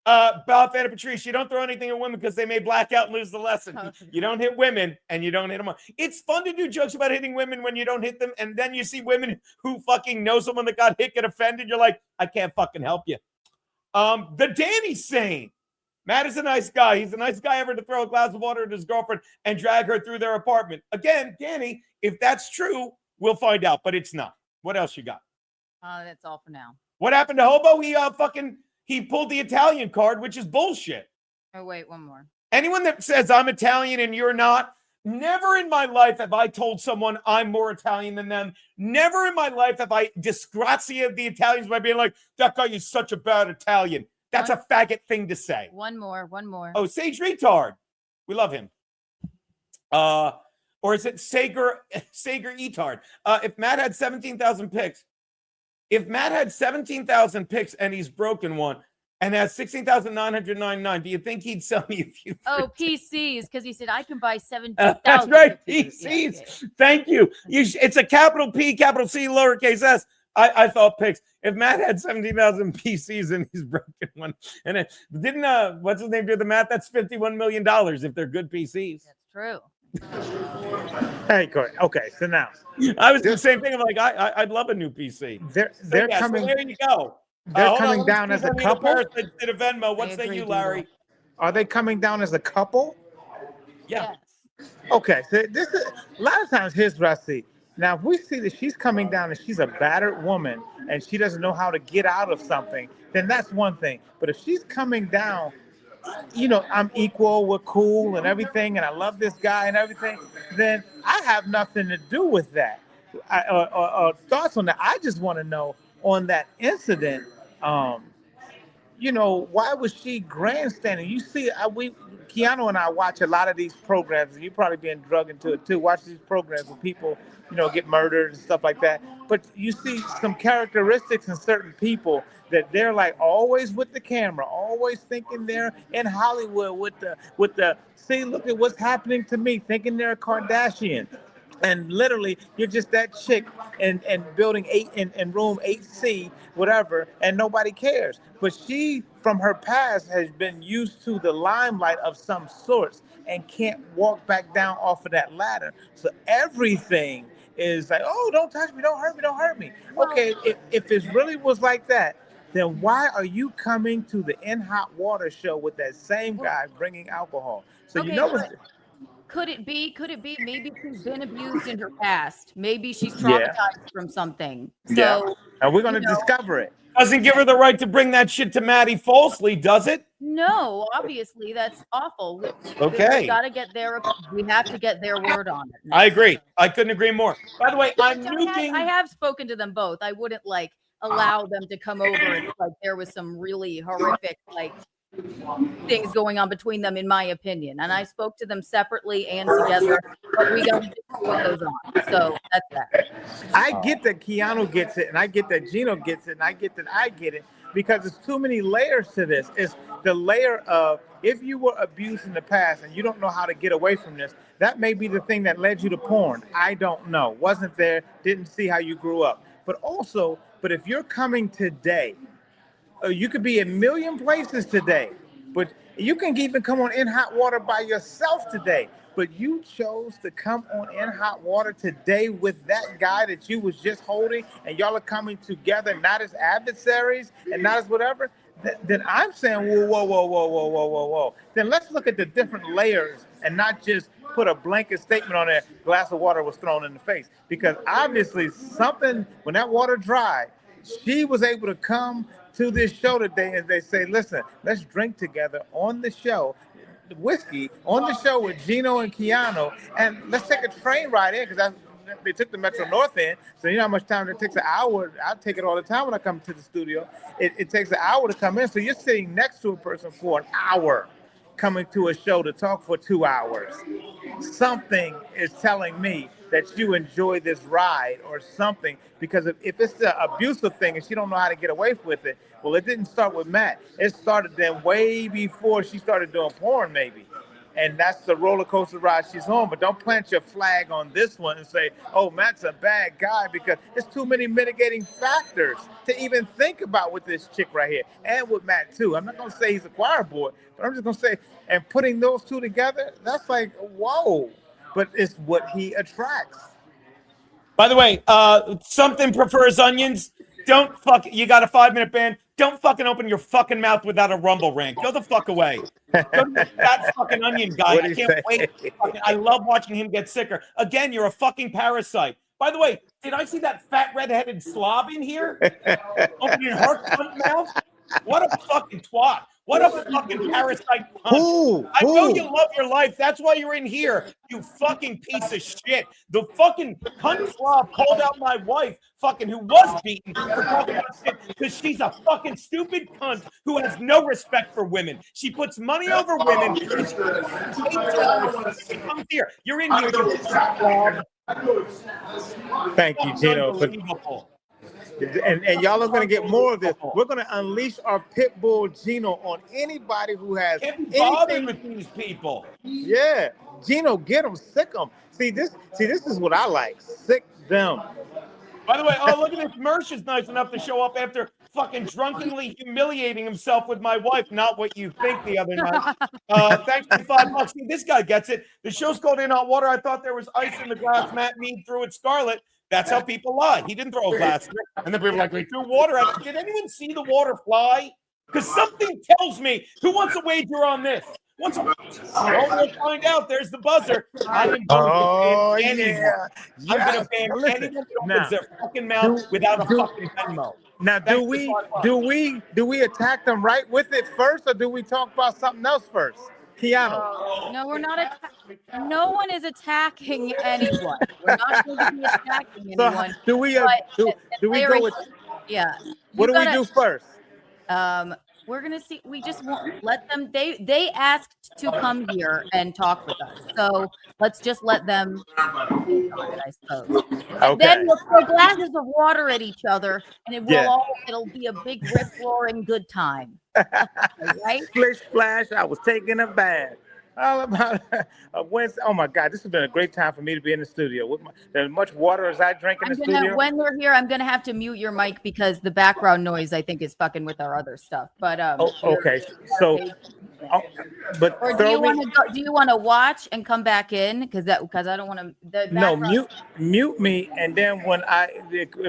Bob Fan Patrice, you don't throw anything at women because they may black out and lose the lesson. You don't hit women and you don't hit them. It's fun to do jokes about hitting women when you don't hit them. And then you see women who fucking know someone that got hit get offended. You're like, I can't fucking help you. The Danny Sane. Matt is a nice guy. He's the nice guy ever to throw a glass of water at his girlfriend and drag her through their apartment. Again, Danny, if that's true, we'll find out, but it's not. What else you got? That's all for now. What happened to Hobo? He pulled the Italian card, which is bullshit. Oh, wait, one more. Anyone that says I'm Italian and you're not, never in my life have I told someone I'm more Italian than them. Never in my life have I disgraziated the Italians by being like, that guy is such a bad Italian. That's a faggot thing to say. One more. Oh, Sage Retard. We love him. Or is it Sager Etard? If Matt had 17,000 picks, and he's broken one and has 16,999, do you think he'd sell me a few? Oh, PCs, because he said I can buy 17,000. That's right, PCs. Yeah. Thank you. It's a capital P, capital C, lowercase s. I thought picks. If Matt had 17,000 PCs and he's broken one, and it didn't what's his name do the math? That's $51 million if they're good PCs. That's true. Hey, Corey. Okay, so now I was the same thing. I'm like, I'd love a new PC. They're coming. So there you go. They're coming down as a couple. Did a Venmo. What's that, you, Larry? Are they coming down as a couple? Yeah. Yes. Okay, so this is a lot of times. Here's what I see. Now, if we see that she's coming down and she's a battered woman and she doesn't know how to get out of something, then that's one thing. But if she's coming down, I'm equal, we're cool and everything, and I love this guy and everything, then I have nothing to do with that. Thoughts on that? I just want to know on that incident, why was she grandstanding? You see, Keanu and I watch a lot of these programs, and you're probably being drugged into it too. Watch these programs where people, get murdered and stuff like that. But you see some characteristics in certain people that they're like always with the camera, always thinking they're in Hollywood with the see, look at what's happening to me, thinking they're a Kardashian. And literally, you're just that chick in building 8 in room 8C, whatever, and nobody cares. But she, from her past, has been used to the limelight of some sorts and can't walk back down off of that ladder. So everything is like, oh, don't touch me, don't hurt me. Okay, if it really was like that, then why are you coming to the In Hot Water show with that same guy bringing alcohol? So Okay, Could it be maybe she's been abused in her past? Maybe she's traumatized from something. So, and we're going to discover it. Doesn't give her the right to bring that shit to Matty falsely, does it? No, obviously that's awful. Okay. We have to get their word on it. I agree. I couldn't agree more. By the way, I'm nuking. I have spoken to them both. I wouldn't allow them to come over and there was some really horrific things going on between them, in my opinion. And I spoke to them separately and together, but we got to see what goes on. So that's that. I get that Keanu gets it, and I get that Geno gets it, and I get that I get it, because there's too many layers to this. It's the layer of, if you were abused in the past and you don't know how to get away from this, that may be the thing that led you to porn. I don't know. Wasn't there, didn't see how you grew up. But if you're coming today, you could be a million places today, but you can even come on In Hot Water by yourself today. But you chose to come on In Hot Water today with that guy that you was just holding, and y'all are coming together, not as adversaries and not as whatever. Then I'm saying, whoa. Then let's look at the different layers and not just put a blanket statement on there. Glass of water was thrown in the face, because obviously something, when that water dried, she was able to come to this show today and they say, listen, let's drink together on the show, whiskey on the show with Geno and Keanu, and let's take a train ride in, because they took the Metro North in, so you know how much time it takes an hour. I take it all the time when I come to the studio. It takes an hour to come in, so you're sitting next to a person for an hour, coming to a show to talk for 2 hours. Something is telling me that you enjoy this ride or something, because if it's the abusive thing and she don't know how to get away with it, well, it didn't start with Matt. It started then way before she started doing porn, maybe. And that's the roller coaster ride she's on. But don't plant your flag on this one and say, oh, Matt's a bad guy, because there's too many mitigating factors to even think about with this chick right here. And with Matt, too. I'm not going to say he's a choir boy, but I'm just going to say, and putting those two together, that's like, whoa. But it's what he attracts. By the way, something prefers onions. Don't you got a 5-minute ban. Don't fucking open your fucking mouth without a rumble rant. Go the fuck away. Go to that fucking onion guy. I can't wait. I love watching him get sicker. Again, you're a fucking parasite. By the way, did I see that fat redheaded slob in here? Opening her cunt mouth? What a fucking twat. What a fucking parasite cunt. I know you love your life. That's why you're in here, you fucking piece of shit. The fucking cunt slob called out my wife, fucking who was beaten, for talking about shit because she's a fucking stupid cunt who has no respect for women. She puts money over women. She comes here. You're in here, you slob. Thank you, Geno. And y'all are going to get more of this. We're going to unleash our pit bull Geno on anybody who has Can't be bothered with these people. Yeah, Geno, get them, sick them. See, this is what I like. Sick them. By the way, look at this. Mersh is nice enough to show up after fucking drunkenly humiliating himself with my wife. Not what you think the other night. Thanks for $5. See, this guy gets it. The show's called In Hot Water. I thought there was ice in the glass. Matt Mead threw it Scarlett. That's how people lie. He didn't throw a glass. And then people were like, we threw water at it. Did anyone see the water fly? Because something tells me, who wants to wager on this? We'll find out. There's the buzzer. I am going to ban anyone. I'm going to ban anyone who opens their fucking mouth without a fucking Venmo. Now, do we attack them right with it first, or do we talk about something else first? Keanu. No, we're not. No one is attacking anyone. We're not going to be attacking anyone. So do we go with? Yeah. What do we do first? We're gonna see. We just won't let them. They asked to come here and talk with us, so let's just let them. I suppose. Okay. Then we'll throw glasses of water at each other, and it'll be a big rip roaring good time. Right? Splish splash! I was taking a bath. All about a Wednesday. Oh my God, this has been a great time for me to be in the studio. With as much water as I drink in the studio. When they're here, I'm gonna have to mute your mic because the background noise I think is fucking with our other stuff. But okay. So, or do you want to watch and come back in because I don't want to. No, mute me, and then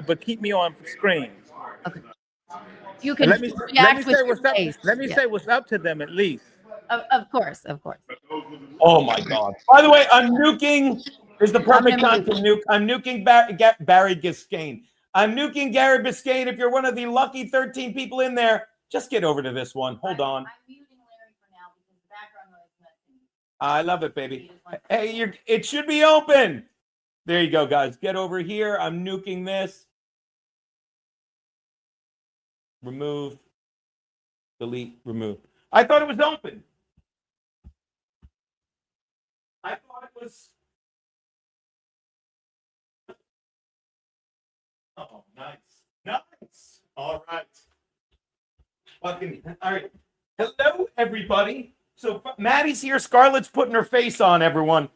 but keep me on screen. Okay. You can let me say what's up. Let me say what's up to them at least. Of course. Oh my God! By the way, I'm nuking. Is the perfect time to nuke? I'm nuking Barry Biscayne. I'm nuking Gary Biscayne. If you're one of the lucky 13 people in there, just get over to this one. Hold on. I'm muting Larry for now because the background noise is messing. I love it, baby. Hey, it should be open. There you go, guys. Get over here. I'm nuking this. Remove. Delete. Remove. I thought it was open. I thought it was. Oh, nice. All right. All right. Hello, everybody. So Maddie's here. Scarlett's putting her face on. Everyone,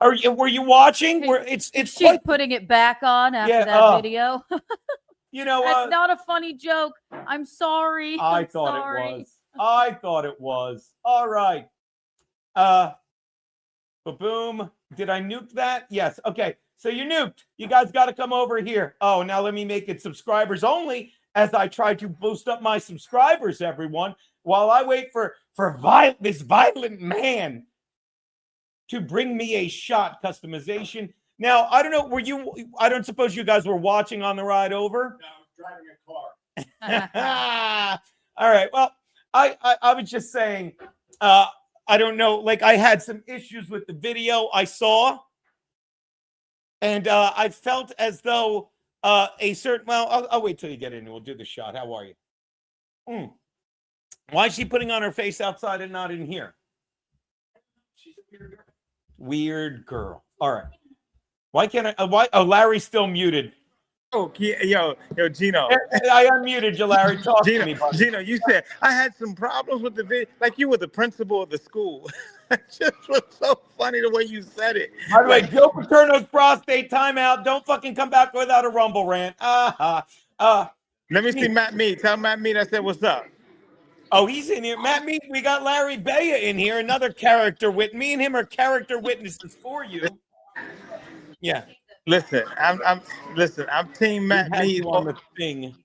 were you watching? She's putting it back on after that video. You know, that's not a funny joke. I'm sorry. I thought it was. All right. Boom. Did I nuke that? Yes. Okay. So you nuked. You guys got to come over here. Oh, now let me make it subscribers only as I try to boost up my subscribers, everyone, while I wait for this violent man to bring me a shot customization. Now, I don't know, I don't suppose you guys were watching on the ride over? No, I was driving a car. All right. Well, I was just saying, I don't know, like I had some issues with the video I saw. And I felt as though a certain, well, I'll wait till you get in and we'll do the shot. How are you? Why is she putting on her face outside and not in here? She's a weird girl. Weird girl. All right. Why can't I? Why? Oh, Larry's still muted. Oh, yo, Geno. I unmuted you, Larry. Talk to me, buddy. Geno, you said I had some problems with the video, like you were the principal of the school. It just was so funny the way you said it. By the way, Joe Paterno's prostate timeout. Don't fucking come back without a rumble rant. Let me see Matt Mead. Tell Matt Mead I said what's up. Oh, he's in here. Matt Mead, we got Larry Baya in here, another character witness. Me and him are character witnesses for you. Yeah. Listen, I'm Team Matt Mead on the thing.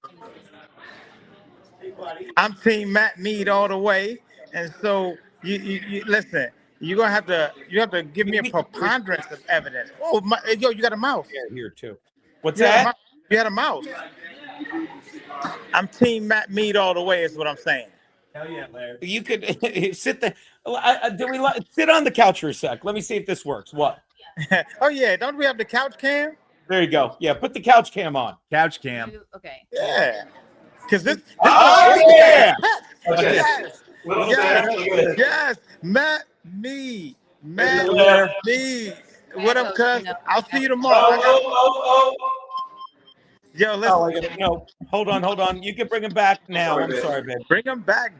I'm Team Matt Mead all the way, and so you listen. You have to give me a preponderance of evidence. Oh, yo, you got a mouse. Yeah, here too. What's that? You had a mouse. I'm Team Matt Mead all the way. Is what I'm saying. Hell yeah, Larry. You could sit there. Sit on the couch for a sec? Let me see if this works. What? Oh yeah, don't we have the couch cam? There you go. Yeah, put the couch cam on. Couch cam. Okay. Yeah, because this. Oh yeah. Yes, Matt Mead. Matt Mead. What up, cuz? I'll see you tomorrow. Yo, listen. No, hold on. You can bring him back now. I'm sorry, babe. Bring him back.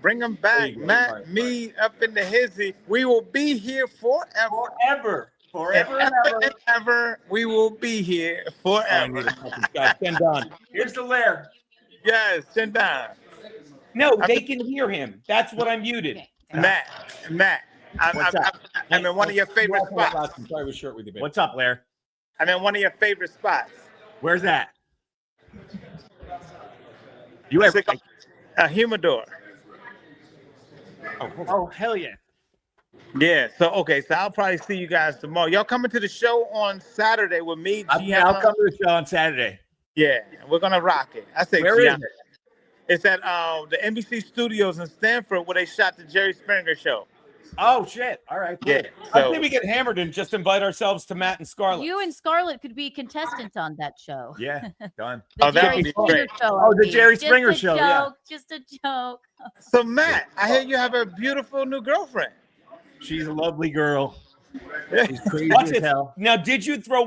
Matt Mead up in the hizzy. We will be here forever. Forever and ever. We will be here forever. Ken Don. Here's the lair. Yes, send down. No, they can hear him. That's what I'm muted. Matt. I'm in one of your favorite spots. I'm sorry, I was short with you, babe. What's up, Lair? I'm in one of your favorite spots. Where's that? You have a humidor. Oh, hell yeah. Yeah, so I'll probably see you guys tomorrow. Y'all coming to the show on Saturday with me? Yeah, I'll come to the show on Saturday. Yeah, we're gonna rock it. I say, where is it? It's at the NBC Studios in Stanford where they shot the Jerry Springer show. Oh shit! All right, cool. Yeah. I think we get hammered and just invite ourselves to Matt and Scarlett. You and Scarlett could be contestants on that show. Yeah, done. That would be great. The Jerry Springer show. Yeah. Just a joke. So Matt, I hear you have a beautiful new girlfriend. She's a lovely girl. She's crazy Watch as hell. Now, did you throw?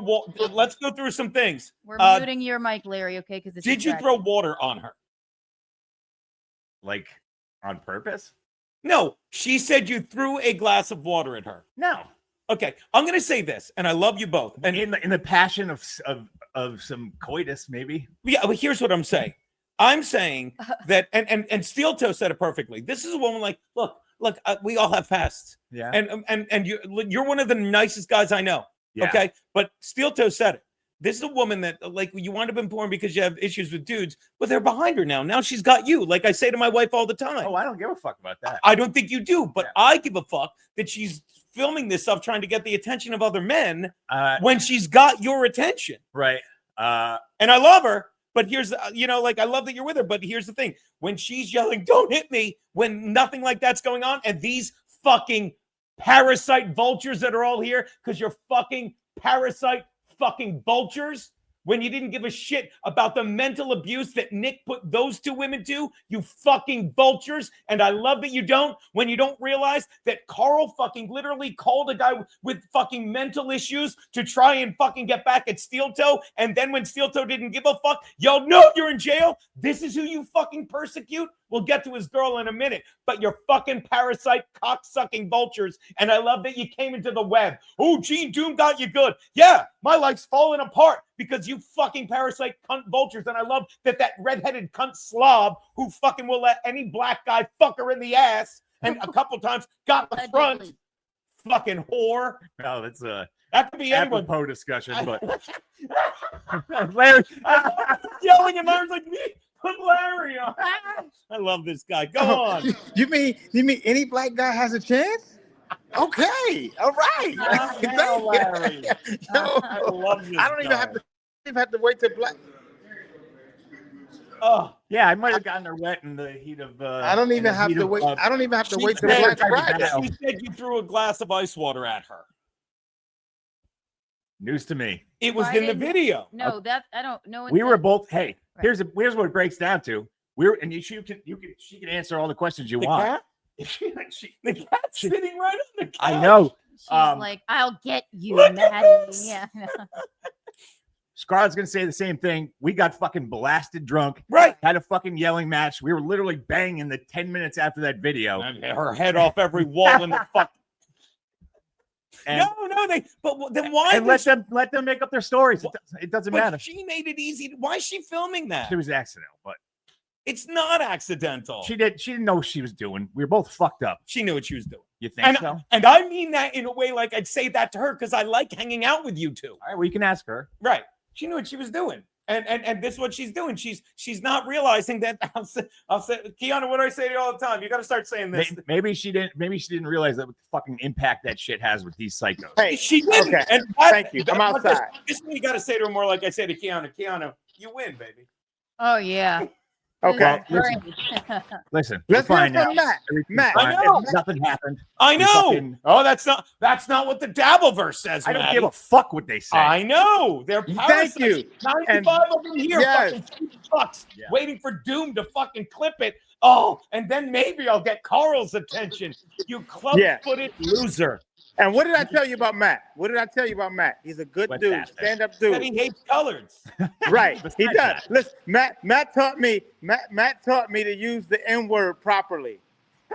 Let's go through some things. We're muting your mic, Larry. Okay, because did you throw water on her? Like on purpose? No, she said you threw a glass of water at her. No. Okay, I'm gonna say this, and I love you both. And in the passion of some coitus, maybe. Yeah, but here's what I'm saying. I'm saying that, and Steel Toe said it perfectly. This is a woman like, look, we all have pasts. Yeah. And you're one of the nicest guys I know. Yeah. Okay, but Steel Toe said it. This is a woman that, like, you wind up in porn because you have issues with dudes, but they're behind her now. Now she's got you. Like I say to my wife all the time. Oh, I don't give a fuck about that. I don't think you do, but I give a fuck that she's filming this stuff trying to get the attention of other men when she's got your attention. Right. And I love her, but here's, I love that you're with her, but here's the thing. When she's yelling, don't hit me, when nothing like that's going on, and these fucking parasite vultures that are all here because you're fucking parasite fucking vultures, when you didn't give a shit about the mental abuse that Nick put those two women to, you fucking vultures. And I love that you don't, when you don't realize that Carl fucking literally called a guy with fucking mental issues to try and fucking get back at Steel Toe. And then when Steel Toe didn't give a fuck, y'all know you're in jail. This is who you fucking persecute. We'll get to his girl in a minute, but you're fucking parasite cock-sucking vultures. And I love that you came into the web. Oh, Gene Doom got you good. Yeah, my life's falling apart because you fucking parasite cunt vultures. And I love that redheaded cunt slob who fucking will let any black guy fuck her in the ass and a couple times got the front. Fucking whore. No, that's that could be anyone. Apropos discussion, but Larry yelling at Larry's like me. Put Larry on. I love this guy. Go on. You mean any black guy has a chance? Okay. All right. Larry. I love this I don't even have to wait till black. Oh yeah, I might have gotten her wet in the heat of. I don't even have to wait. I don't even have to wait till Black Friday. She said you threw a glass of ice water at her. News to me. It was Why in the didn't- video. No, that I don't know. We were both. Hey, Right. here's what it breaks down to. She can answer all the questions you The want. cat? The cat's sitting right on the couch. I know. She's like, I'll get you, Matty. Yeah. Scarlett's gonna say the same thing. We got fucking blasted drunk. Right. Had a fucking yelling match. We were literally banging the 10 minutes after that video. And her head off every wall in the fuck. And, No, but then why? and let them make up their stories. It doesn't but matter. she made it easy. Why is she filming that? It was accidental, but It's not accidental. she didn't know what she was doing. We were both fucked up. She knew what she was doing. You think And, so? and I mean that in a way like I'd say that to her because I like hanging out with you two. All right, well, you can ask her. Right. She knew what she was doing. And this is what she's doing. She's not realizing that. I'll say, Kiana, what do I say to you all the time? You got to start saying this. Maybe she didn't realize that what the fucking impact that shit has with these psychos. Hey, She did. okay. And Thank you. I'm outside. This one you got to say to her more like I say to Kiana. Kiana, you win, baby. Oh yeah. Okay. Listen, Let's we're hear fine now. from Matt. Everything's Matt. fine. I know. Nothing happened. I know. fucking- Oh, that's not what the Dabbleverse says. I don't Maddie. give a fuck what they say. I know. They're Thank parasites. you. 95 of them here Yes. fucking cheap fucks Yeah. waiting for Doom to fucking clip it. Oh, and then maybe I'll get Carl's attention. You club-footed loser. And what did I tell you about Matt? He's a good What's dude, that? stand-up That dude. he hates colors. Right. He Besides does. that. Listen, Matt taught me to use the N-word properly.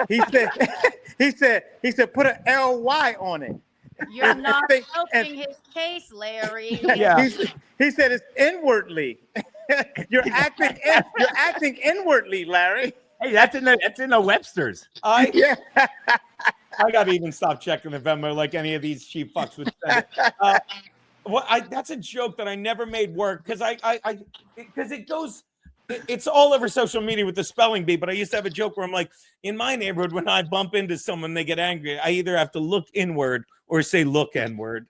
He said put an LY on it. You're not And- helping his case, Larry. Yeah. He said it's inwardly. You're acting inwardly, Larry. Hey, that's in the Webster's. Yeah. I gotta even stop checking the Venmo like any of these cheap fucks would send it. That's a joke that I never made work because it's all over social media with the spelling bee. But I used to have a joke where I'm like, in my neighborhood, when I bump into someone, they get angry. I either have to look inward or say look n-word.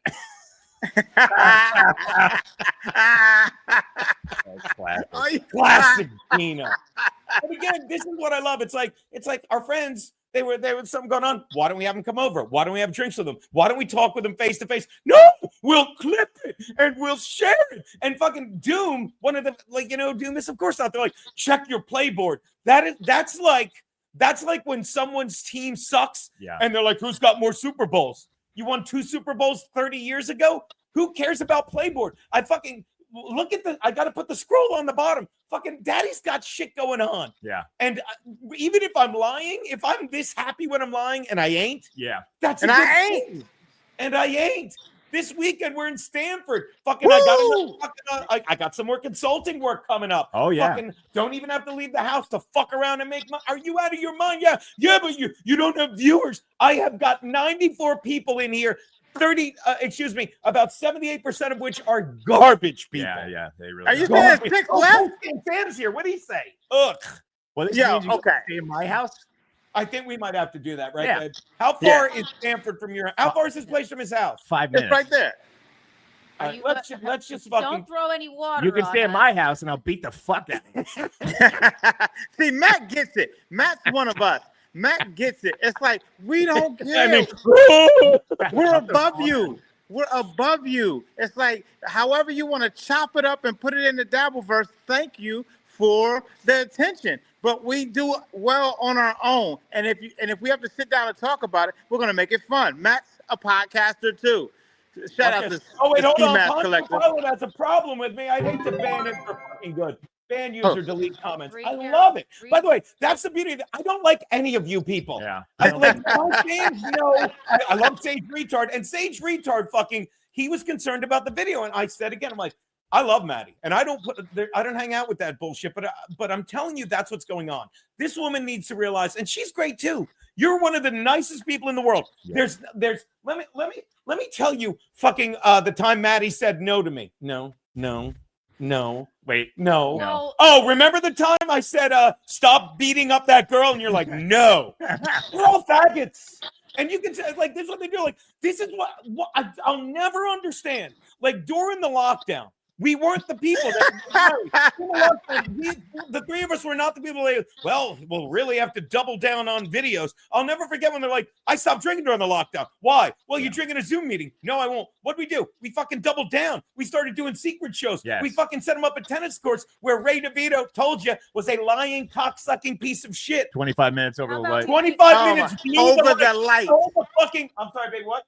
Classic Geno. But again, this is what I love. It's like our friends. They were something going on. Why don't we have them come over? Why don't we have drinks with them? Why don't we talk with them face to face? No, we'll clip it and we'll share it. And fucking Doom, one of the Doom is of course not. They're like, check your playboard. That's like when someone's team sucks. Yeah. And they're like, who's got more Super Bowls? You won 2 Super Bowls 30 years ago? Who cares about playboard? I fucking look at I got to put the scroll on the bottom. Fucking daddy's got shit going on. Yeah. And even if I'm lying, if I'm this happy when I'm lying and I ain't, Yeah. that's And a good I ain't. thing. And I ain't. This weekend we're in Stanford. I got some more consulting work coming up. Oh, yeah. Fucking don't even have to leave the house to fuck around and make money. Are you out of your mind? Yeah, but you don't have viewers. I have got 94 people in here. About 78% of which are garbage people. Yeah, they really Are you are. saying 6 left? Sam's here. What do you say? Ugh. Well, this Yo, means you okay. stay in my house. I think we might have to do that, right? Yeah. Babe? How far is Stanford from your? How far is this place from his house? 5 minutes. It's right there. All right, let's just fucking. Don't throw any water. You can on stay in us. my house and I'll beat the fuck out of you. See, Matt gets it. Matt's one of us. Matt gets it. It's like we don't care. I mean, We're above you. We're above you. It's like however you want to chop it up and put it in the Dabbleverse. Thank you for the attention. But we do well on our own. And if we have to sit down and talk about it, we're gonna make it fun. Matt's a podcaster too. Shout out to hold the Ski on. Mask Poncho Collective. Pilot has a problem with me. I hate to ban it for fucking good. Ban user, delete comments. I Read your- love it. read- By the way, that's the beauty of it. I don't like any of you people. Yeah. I like Sage, I love Sage Retard. And Sage Retard fucking, he was concerned about the video. And I said again, I'm like, I love Matty. And I don't hang out with that bullshit, but I'm telling you that's what's going on. This woman needs to realize, and she's great too. You're one of the nicest people in the world. Yeah. Let me tell you fucking the time Matty said no to me. No. Wait. No. No. Oh, remember the time I said, stop beating up that girl? And you're like, no. We're all faggots. And you can say, like, this is what they do. Like, this is what I'll never understand. Like, during the lockdown, We weren't the people. The three of us were not the people. We'll really have to double down on videos. I'll never forget when they're like, I stopped drinking during the lockdown. Why? Well, you drink in a Zoom meeting. No, I won't. What'd we do? We fucking doubled down. We started doing secret shows. Yes. We fucking set them up at tennis courts where Ray DeVito told you was a lying, cocksucking piece of shit. 25 minutes over the light. 25 minutes over the light. I'm sorry, babe, what?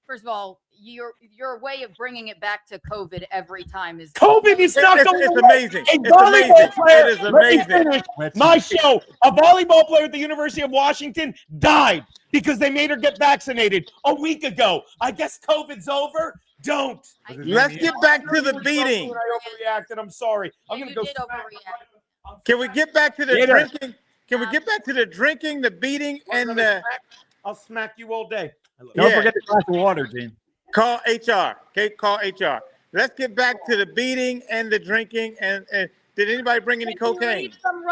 First of all, your way of bringing it back to COVID every time is COVID is not going It's away. amazing. A It's volleyball amazing. player, It is let me amazing. finish my show. A volleyball player at the University of Washington died because they made her get vaccinated a week ago. I guess COVID's over. Don't. Let's get back to the beating. I overreacted. I'm sorry. I'm you gonna go. did overreact. Can we get back to the Later. drinking? Can we get back to the drinking, the beating, and the I'll smack you all day. Don't forget the glass of water, Gene. call HR? Okay, call HR. Let's get back to the beating and the drinking. And did anybody bring any cocaine? Some rum